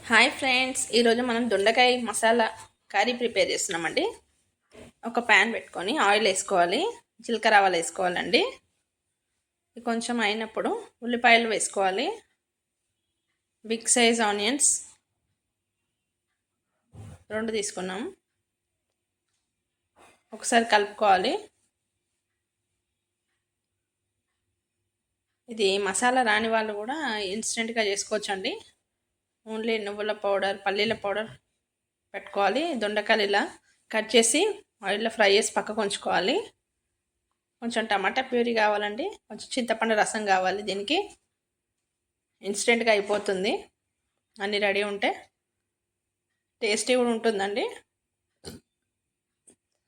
Hi friends, ఈరోజు మనం దొండకాయ మసాలా కర్రీ ప్రిపేర్ చేస్తున్నామండి. ఒక ప్యాన్ పెట్టుకొని ఆయిల్ వేసుకోవాలి, జీలకర్ర ఆవాలు వేసుకోవాలండి. కొంచెం అయినప్పుడు ఉల్లిపాయలు వేసుకోవాలి, బిగ్ సైజ్ ఆనియన్స్ 2 తీసుకున్నాం. ఒకసారి కలుపుకోవాలి. ఇది మసాలా రాని వాళ్ళు కూడా ఇన్స్టెంట్గా చేసుకోవచ్చండి. ఓన్లీ నువ్వుల పౌడర్, పల్లీల పౌడర్ పెట్టుకోవాలి. దొండకాయలు ఇలా కట్ చేసి ఆయిల్లో ఫ్రై చేసి పక్కకు ఉంచుకోవాలి. కొంచెం టమాటా ప్యూరీ కావాలండి, కొంచెం చింతపండు రసం కావాలి. దీనికి ఇన్స్టెంట్గా అయిపోతుంది, అన్నీ రెడీ ఉంటే టేస్టీ కూడా ఉంటుందండి.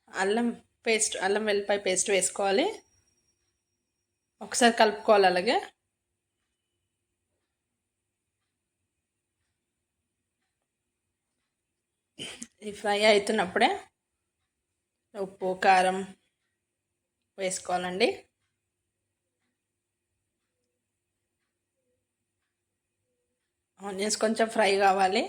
అల్లం వెల్లిపాయ పేస్ట్ వేసుకోవాలి. ఒకసారి కలుపుకోవాలి. అలాగే ఈ ఫ్రై అవుతున్నప్పుడే ఉప్పు, కారం వేసుకోవాలండి. ఆనియన్స్ కొంచెం ఫ్రై కావాలి.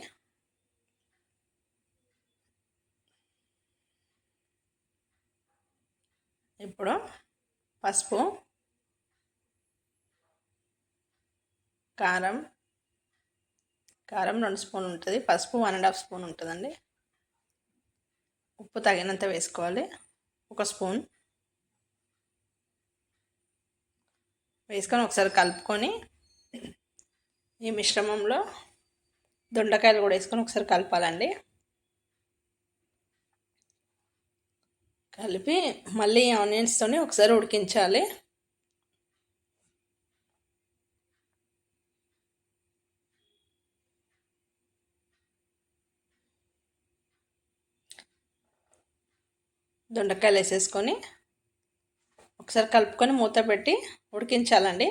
ఇప్పుడు పసుపు, కారం 2 స్పూన్ ఉంటుంది, పసుపు 1.5 స్పూన్ ఉంటుందండి. ఉప్పు తగినంత వేసుకోవాలి. 1 స్పూన్ వేసుకొని ఒకసారి కలుపుకొని ఈ మిశ్రమంలో దొండకాయలు కూడా వేసుకొని ఒకసారి కలపాలండి. కలిపి మళ్ళీ ఆనియన్స్తోని ఒకసారి ఉడికించాలి. దొండకాయలు వేసేసుకొని ఒకసారి కలుపుకొని మూత పెట్టి ఉడికించాలండి.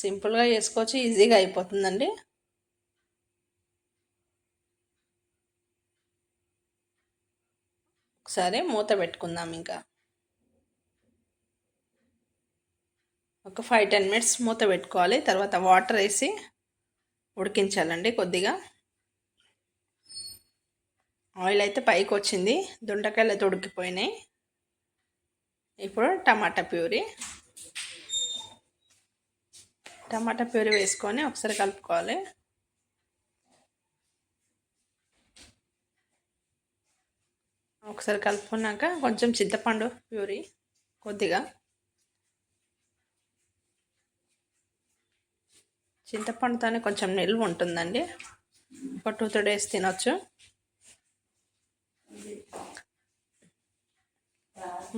సింపుల్గా చేసుకోవచ్చు, ఈజీగా అయిపోతుందండి. ఒకసారి మూత పెట్టుకుందాం. ఇంకా ఒక 5-10 మినిట్స్ మూత పెట్టుకోవాలి. తర్వాత వాటర్ వేసి ఉడికించాలండి. కొద్దిగా ఆయిల్ అయితే పైకి వచ్చింది, దొండకాయలు అయితే ఉడికిపోయినాయి. ఇప్పుడు టమాటా ప్యూరీ వేసుకొని ఒకసారి కలుపుకోవాలి. ఒకసారి కలుపుకున్నాక కొంచెం చింతపండు ప్యూరీ, కొద్దిగా చింతపండుతోనే కొంచెం నిల్వ ఉంటుందండి. ఒక 2-3 డేస్ తినొచ్చు.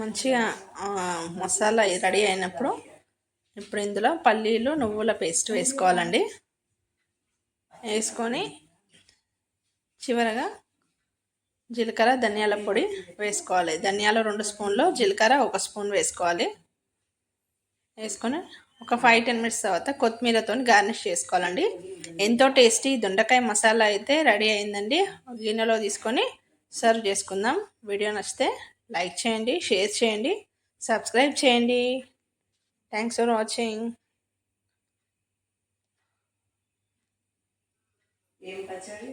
మంచిగా మసాలా రెడీ అయినప్పుడు ఇప్పుడు ఇందులో పల్లీలు, నువ్వుల పేస్ట్ వేసుకోవాలండి. వేసుకొని చివరగా జీలకర్ర, ధనియాల పొడి వేసుకోవాలి. ధనియాలు 2 స్పూన్లు, జీలకర్ర 1 స్పూన్ వేసుకోవాలి. వేసుకొని ఒక 5-10 మినిట్స్ తర్వాత కొత్తిమీరతో గార్నిష్ చేసుకోవాలండి. ఎంతో టేస్టీ దొండకాయ మసాలా అయితే రెడీ అయిందండి. గిన్నెలో తీసుకొని సర్వ్ చేసుకుందాం. వీడియో నచ్చితే లైక్ చేయండి, షేర్ చేయండి, సబ్స్క్రైబ్ చేయండి. Thanks for watching. ఏం పచ్చడి